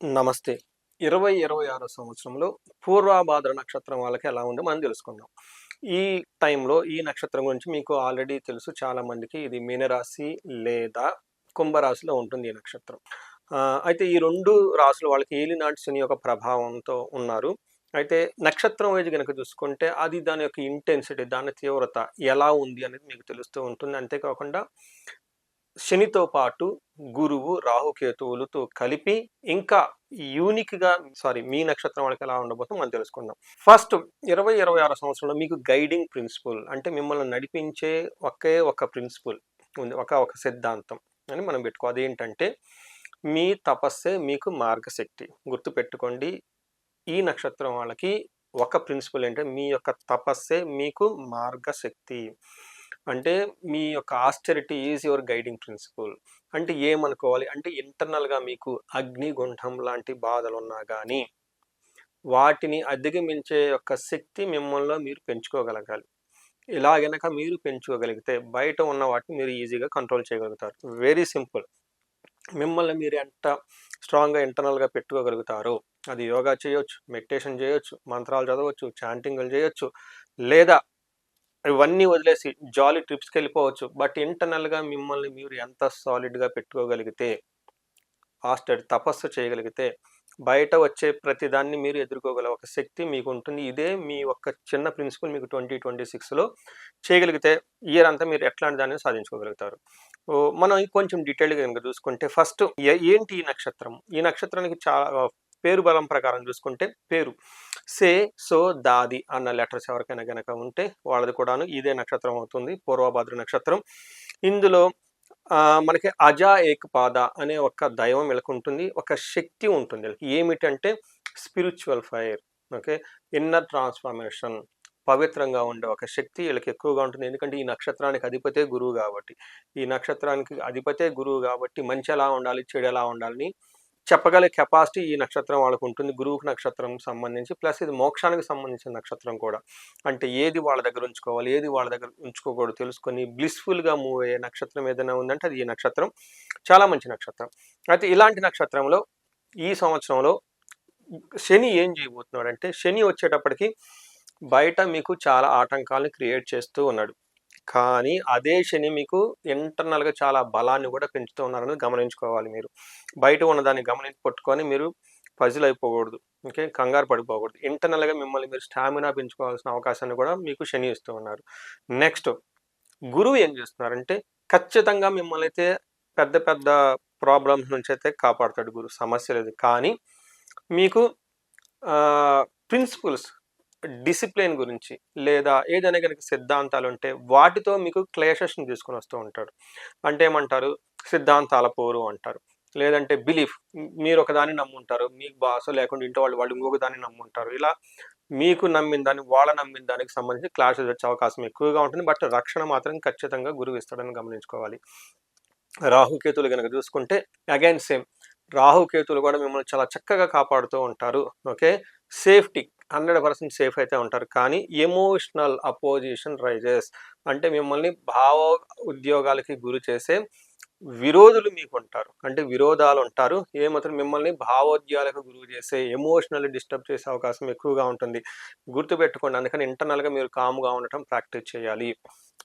నమస్తే. 2026 సంవత్సరంలో పూర్వభాద్ర నక్షత్రం వాళ్ళకి ఎలా ఉందో మనం తెలుసుకుందాం. ఈ టైంలో ఈ నక్షత్రం గురించి మీకు ఆల్రెడీ తెలుసు చాలామందికి. ఇది మీనరాశి లేదా కుంభరాశిలో ఉంటుంది ఈ నక్షత్రం. అయితే ఈ 2 రాసుల వాళ్ళకి ఏలినాటి శని యొక్క ప్రభావంతో ఉన్నారు. అయితే నక్షత్రం వైజ్ గనక చూసుకుంటే అది దాని యొక్క ఇంటెన్సిటీ, దాని తీవ్రత ఎలా ఉంది అనేది మీకు తెలుస్తూ ఉంటుంది. అంతేకాకుండా శనితో పాటు గురువు, రాహుకేతువులతో కలిపి ఇంకా మీ నక్షత్రం వాళ్ళకి ఎలా ఉండబోతుందో మనం తెలుసుకుందాం. ఫస్ట్ 2026 సంవత్సరంలో మీకు గైడింగ్ ప్రిన్సిపల్ అంటే మిమ్మల్ని నడిపించే ఒకే ఒక ప్రిన్సిపల్ ఉంది. ఒక సిద్ధాంతం అని మనం పెట్టుకో. అదేంటంటే మీ తపస్సే మీకు మార్గశక్తి. గుర్తుపెట్టుకోండి. ఈ నక్షత్రం వాళ్ళకి ఒక ప్రిన్సిపల్ ఏంటంటే మీ యొక్క తపస్సే మీకు మార్గశక్తి. అంటే మీ యొక్క austerity is your guiding principal. అంటే ఏమనుకోవాలి అంటే ఇంటర్నల్గా మీకు అగ్నిగుంఠం లాంటి బాధలున్నా కానీ వాటిని అధిగమించే యొక్క శక్తి మిమ్మల్ని మీరు పెంచుకోగలగాలి. ఇలా గనక మీరు పెంచుకోగలిగితే బయట ఉన్న వాటిని మీరు ఈజీగా కంట్రోల్ చేయగలుగుతారు. Very simple. మిమ్మల్ని మీరు ఎంత స్ట్రాంగ్గా ఇంటర్నల్గా పెట్టుకోగలుగుతారో అది యోగా చేయొచ్చు, మెడిటేషన్ చేయొచ్చు, మంత్రాలు చదవచ్చు, చాంటింగ్లు చేయొచ్చు, లేదా ఇవన్నీ వదిలేసి జాలీ ట్రిప్స్కి వెళ్ళిపోవచ్చు. బట్ ఇంటర్నల్గా మిమ్మల్ని మీరు ఎంత సాలిడ్గా పెట్టుకోగలిగితే, తపస్సు చేయగలిగితే బయట వచ్చే ప్రతిదాన్ని మీరు ఎదుర్కోగల ఒక శక్తి మీకు ఉంటుంది. ఇదే మీ ఒక్క చిన్న ప్రిన్సిపల్ మీకు 2026లో చేయగలిగితే ఇయర్ అంతా మీరు ఎట్లాంటి దాన్ని సాధించుకోగలుగుతారు. మనం కొంచెం డీటెయిల్గా కనుక చూసుకుంటే ఫస్ట్ ఏంటి ఈ నక్షత్రం? ఈ నక్షత్రానికి చాలా పేరు బలం ప్రకారం చూసుకుంటే పేరు సే, సో, దాది అన్న లెటర్స్ ఎవరికైనా కనుక ఉంటే వాళ్ళది కూడాను ఇదే నక్షత్రం అవుతుంది, పూర్వభాద్ర నక్షత్రం. ఇందులో మనకి అజా ఏకపాద అనే ఒక దైవం వీళ్ళకి ఉంటుంది, ఒక శక్తి ఉంటుంది వీళ్ళకి. ఏమిటంటే spiritual fire, okay, inner transformation, పవిత్రంగా ఉండే ఒక శక్తి వీళ్ళకి ఎక్కువగా ఉంటుంది. ఎందుకంటే ఈ నక్షత్రానికి అధిపతే గురువు కాబట్టి, మంచి ఎలా ఉండాలి, చెడు ఎలా ఉండాలని చెప్పగల కెపాసిటీ ఈ నక్షత్రం వాళ్ళకు ఉంటుంది. గురువుకి నక్షత్రం సంబంధించి, ప్లస్ ఇది మోక్షానికి సంబంధించిన నక్షత్రం కూడా. అంటే ఏది వాళ్ళ దగ్గర ఉంచుకోవాలి, ఏది వాళ్ళ దగ్గర ఉంచుకోకూడదు తెలుసుకొని బ్లిస్ఫుల్గా మూవ్ అయ్యే నక్షత్రం ఏదైనా ఉందంటే అది ఈ నక్షత్రం. చాలా మంచి నక్షత్రం. అయితే ఇలాంటి నక్షత్రంలో ఈ సంవత్సరంలో శని ఏం చేయబోతున్నాడు అంటే, శని వచ్చేటప్పటికి బయట మీకు చాలా ఆటంకాలను క్రియేట్ చేస్తూ ఉన్నాడు. కానీ అదే శని మీకు ఇంటర్నల్గా చాలా బలాన్ని కూడా పెంచుతూ ఉన్నారని గమనించుకోవాలి. మీరు బయట ఉన్నదాన్ని పట్టుకొని మీరు పజిల్ అయిపోకూడదు, ఓకే, కంగారు పడిపోకూడదు. ఇంటర్నల్గా మిమ్మల్ని మీరు స్టామినా పెంచుకోవాల్సిన అవకాశాన్ని కూడా మీకు శని ఇస్తూ ఉన్నారు. నెక్స్ట్ గురువు ఏం చేస్తున్నారంటే ఖచ్చితంగా మిమ్మల్ని అయితే పెద్ద పెద్ద ప్రాబ్లమ్స్ నుంచి అయితే కాపాడుతాడు గురువు, సమస్య లేదు. కానీ మీకు ప్రిన్సిపల్స్, డిసిప్లిన్ గురించి లేదా ఏదైనా కనుక సిద్ధాంతాలు ఉంటే వాటితో మీకు క్లేషస్ని తీసుకొని వస్తూ ఉంటాడు. అంటే ఏమంటారు, సిద్ధాంతాల పోరు అంటారు, లేదంటే బిలీఫ్. మీరు ఒక దాన్ని నమ్ముంటారు, మీకు బాసో లేకుండా ఇంట్లో వాళ్ళు ఇంకొక దాన్ని నమ్ముంటారు. ఇలా మీకు నమ్మిన దాన్ని నమ్మిన దానికి సంబంధించి క్లాషెస్ వచ్చే అవకాశం ఎక్కువగా ఉంటుంది. బట్ రక్షణ మాత్రం ఖచ్చితంగా గురువు ఇస్తాడని గమనించుకోవాలి. రాహుకేతులు కనుక చూసుకుంటే అగైన్ సేమ్, రాహుకేతులు కూడా మిమ్మల్ని చాలా చక్కగా కాపాడుతూ ఉంటారు. ఓకే, సేఫ్టీ 100% సేఫ్ అయితే ఉంటారు. కానీ ఎమోషనల్ అపోజిషన్ రైజెస్ అంటే మిమ్మల్ని ఉద్యోగాలకి గురి చేసే విరోధులు మీకు ఉంటారు, అంటే విరోధాలు ఉంటారు. ఏమాత్రం మిమ్మల్ని భావోద్యాలకు గురి చేసే, ఎమోషనల్లీ డిస్టర్బ్ చేసే అవకాశం ఎక్కువగా ఉంటుంది. గుర్తుపెట్టుకోండి. అందుకని ఇంటర్నల్గా మీరు కామ్గా ఉండటం ప్రాక్టీస్ చేయాలి.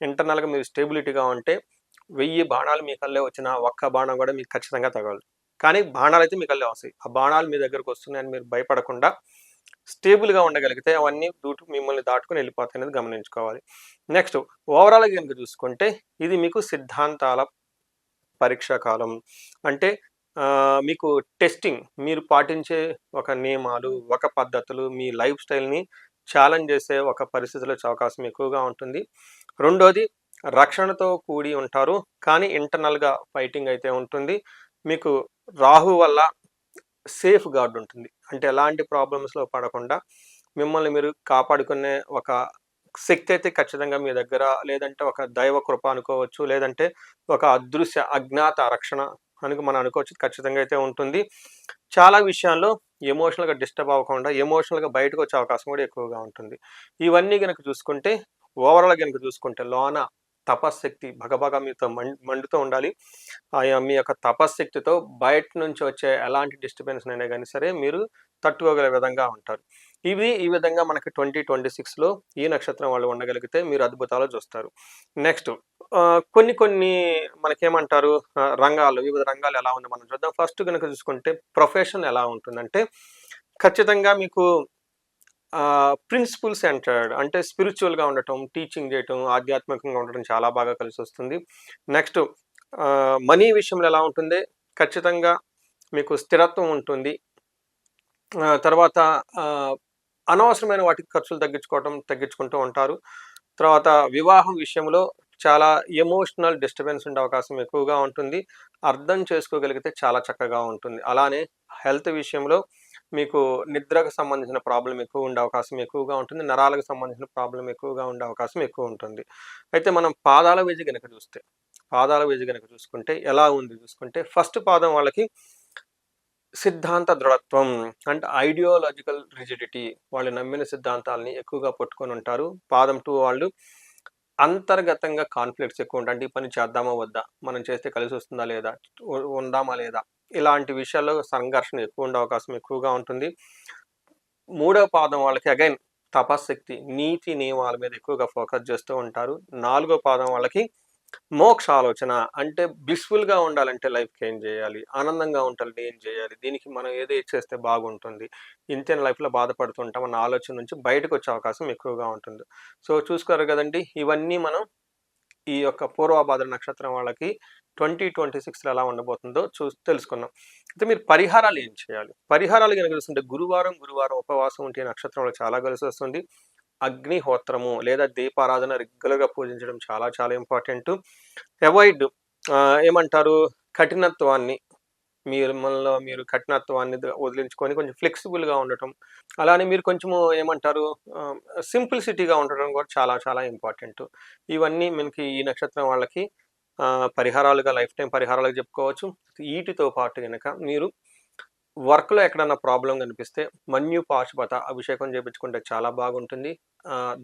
ఇంటర్నల్గా మీరు స్టెబిలిటీగా ఉంటే 1000 బాణాలు మీ కళ్ళే వచ్చినా ఒక్క బాణం కూడా మీకు ఖచ్చితంగా తగలదు. కానీ బాణాలు అయితే మీ కళ్ళే వస్తాయి. ఆ బాణాలు మీ దగ్గరకు వస్తున్నాయని మీరు భయపడకుండా స్టేబుల్గా ఉండగలిగితే అవన్నీ మిమ్మల్ని దాటుకుని వెళ్ళిపోతాయి అనేది గమనించుకోవాలి. నెక్స్ట్ ఓవరాల్గా కనుక చూసుకుంటే ఇది మీకు సిద్ధాంతాల పరీక్షా కాలం. అంటే మీకు టెస్టింగ్, మీరు పాటించే ఒక నియమాలు, ఒక పద్ధతులు, మీ లైఫ్ స్టైల్ని ఛాలెంజ్ చేసే ఒక పరిస్థితులు వచ్చే అవకాశం ఎక్కువగా ఉంటుంది. రెండోది రక్షణతో కూడి ఉంటారు, కానీ ఇంటర్నల్గా ఫైటింగ్ అయితే ఉంటుంది. మీకు రాహు వల్ల సేఫ్ గార్డ్ ఉంటుంది, అంటే ఎలాంటి ప్రాబ్లమ్స్లో పడకుండా మిమ్మల్ని మీరు కాపాడుకునే ఒక శక్తి అయితే ఖచ్చితంగా మీ దగ్గర, లేదంటే ఒక దైవ కృప అనుకోవచ్చు, లేదంటే ఒక అదృశ్య అజ్ఞాత రక్షణ అని మనం అనుకోవచ్చు, ఖచ్చితంగా అయితే ఉంటుంది. చాలా విషయాల్లో ఎమోషనల్గా డిస్టర్బ్ అవ్వకుండా ఎమోషనల్గా బయటకు వచ్చే అవకాశం కూడా ఎక్కువగా ఉంటుంది. ఇవన్నీ కనుక చూసుకుంటే ఓవరాల్ కనుక చూసుకుంటే లోన తపశ్శక్తి భగభగ మీతో మండుతూ ఉండాలి. మీ యొక్క తపశ్శక్తితో బయట నుంచి వచ్చే ఎలాంటి డిస్టర్బెన్స్‌నైనా గాని సరే మీరు తట్టుకోగల విధంగా ఉంటారు. ఈ విధంగా మనకి 2026లో ఈ నక్షత్రం వాళ్ళు ఉండగలిగితే మీరు అద్భుతాలు చూస్తారు. నెక్స్ట్ కొన్ని కొన్ని మనకేమంటారు రంగాలు వివిధ రంగాలు ఎలా ఉందో మనం చూద్దాం. ఫస్ట్ గనుక చూసుకుంటే ప్రొఫెషన్ ఎలా ఉంటుందంటే ఖచ్చితంగా మీకు ప్రిన్సిపుల్ సెంటర్డ్ అంటే స్పిరిచ్యువల్‌గా ఉండటం, టీచింగ్ చేయటం, ఆధ్యాత్మికంగా ఉండటం చాలా బాగా కలిసొస్తుంది. నెక్స్ట్ మనీ విషయంలో ఎలా ఉంటుంది? ఖచ్చితంగా మీకు స్థిరత్వం ఉంటుంది. తర్వాత ఆహ్, అనవసరమైన వాటికి ఖర్చులు తగ్గించుకుంటూ ఉంటారు. తర్వాత వివాహం విషయంలో చాలా ఎమోషనల్ డిస్టర్బెన్స్ ఉండే అవకాశం ఎక్కువగా ఉంటుంది. అర్థం చేసుకోగలిగితే చాలా చక్కగా ఉంటుంది. అలానే హెల్త్ విషయంలో మీకు నిద్రకు సంబంధించిన ప్రాబ్లమ్ ఎక్కువ ఉండే అవకాశం ఎక్కువగా ఉంటుంది. నరాలకు సంబంధించిన ప్రాబ్లమ్ ఎక్కువగా ఉండే అవకాశం ఎక్కువ ఉంటుంది. అయితే మనం పాదాల వైజ్ గనక చూసుకుంటే ఎలా ఉంది చూసుకుంటే ఫస్ట్ పాదం వాళ్ళకి సిద్ధాంత దృఢత్వం అంటే ఐడియాలజికల్ రిజిడిటీ వాళ్ళు నమ్మిన సిద్ధాంతాలని ఎక్కువగా పట్టుకొనుంటారు. పాదం 2 వాళ్ళు అంతర్గతంగా కాన్‌ఫ్లిక్ట్స్ ఎక్కువుంటాయి. అంటే ఈ పని చేద్దామా వద్దా? మనం చేస్తే కలిసొస్తుందా లేదా? ఉందామా లేదా? ఇలాంటి విషయాల్లో సంఘర్షణ ఎక్కువుండే అవకాశం ఎక్కువగా ఉంటుంది. మూడో పాదం వాళ్ళకి అగైన్ తపశ్శక్తి, నీతి నియమాల మీద ఎక్కువగా ఫోకస్ చేస్తూ ఉంటారు. నాలుగో పాదం వాళ్ళకి మోక్ష ఆలోచన అంటే బ్లిస్‌ఫుల్‌గా ఉండాలంటే లైఫ్‌కి ఏం చేయాలి? ఆనందంగా ఉండాలంటే ఏం చేయాలి? దీనికి మనం ఏది చేస్తే బాగుంటుంది? ఇంతేనా లైఫ్‌లో బాధపడుతుంటాం అన్న ఆలోచన నుంచి బయటకొచ్చే అవకాశం ఎక్కువగా ఉంటుంది. సో, చూసుకోరు గదండీ! ఇవన్నీ మనం ఈ యొక్క పూర్వభాద్ర నక్షత్రం వాళ్ళకి 2026లో ఎలా ఉండబోతుందో తెలుసుకున్నాం. అయితే మీరు పరిహారాలు ఏం చేయాలి? పరిహారాలు గనుక చూసుకుంటే గురువారం ఉపవాసం ఉంటే ఈ నక్షత్రంలో చాలా కలిసొస్తుంది. అగ్నిహోత్రము లేదా దీపారాధన రెగ్యులర్‌గా పూజించడం చాలా చాలా ఇంపార్టెంటు. అవాయిడ్ ఏమంటారు కఠినత్వాన్ని మనలో మీరు కఠినత్వాన్ని వదిలించుకొని కొంచెం ఫ్లెక్సిబుల్‌గా ఉండటం. అలానే మీరు కొంచెము ఏమంటారు సింప్లిసిటీగా ఉండడం కూడా చాలా చాలా ఇంపార్టెంటు. ఇవన్నీ మనకి ఈ నక్షత్రం వాళ్ళకి పరిహారాలుగా లైఫ్ టైమ్ పరిహారాలుగా చెప్పుకోవచ్చు. ఈటితో పాటు గనక మీరు వర్క్‌లో ఎక్కడన్నా ప్రాబ్లమ్ కనిపిస్తే మన్యు పాశుపత అభిషేకం చేపించుకుంటే చాలా బాగుంటుంది.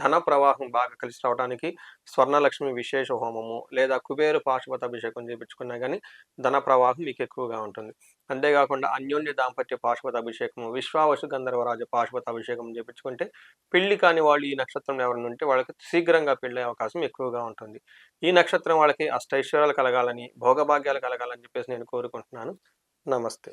ధన ప్రవాహం బాగా కలిసి రావడానికి స్వర్ణలక్ష్మి విశేష హోమము లేదా కుబేర పాశుపత అభిషేకం చేపించుకున్నా గానీ ధన ప్రవాహం మీకు ఎక్కువగా ఉంటుంది. అంతేగాకుండా అన్యోన్య దాంపత్య పాశుపత అభిషేకము, విశ్వావసు గంధర్వరాజ పాశుపత అభిషేకం చేపించుకుంటే పెళ్లి కాని వాళ్ళు ఈ నక్షత్రంలో ఎవరైనా ఉంటే వాళ్ళకి శీఘ్రంగా పెళ్ళయ్యే అవకాశం ఎక్కువగా ఉంటుంది. ఈ నక్షత్రం వాళ్ళకి అష్టైశ్వర్యాలు కలగాలని, భోగభాగ్యాలు కలగాలని చెప్పేసి నేను కోరుకుంటున్నాను. నమస్తే.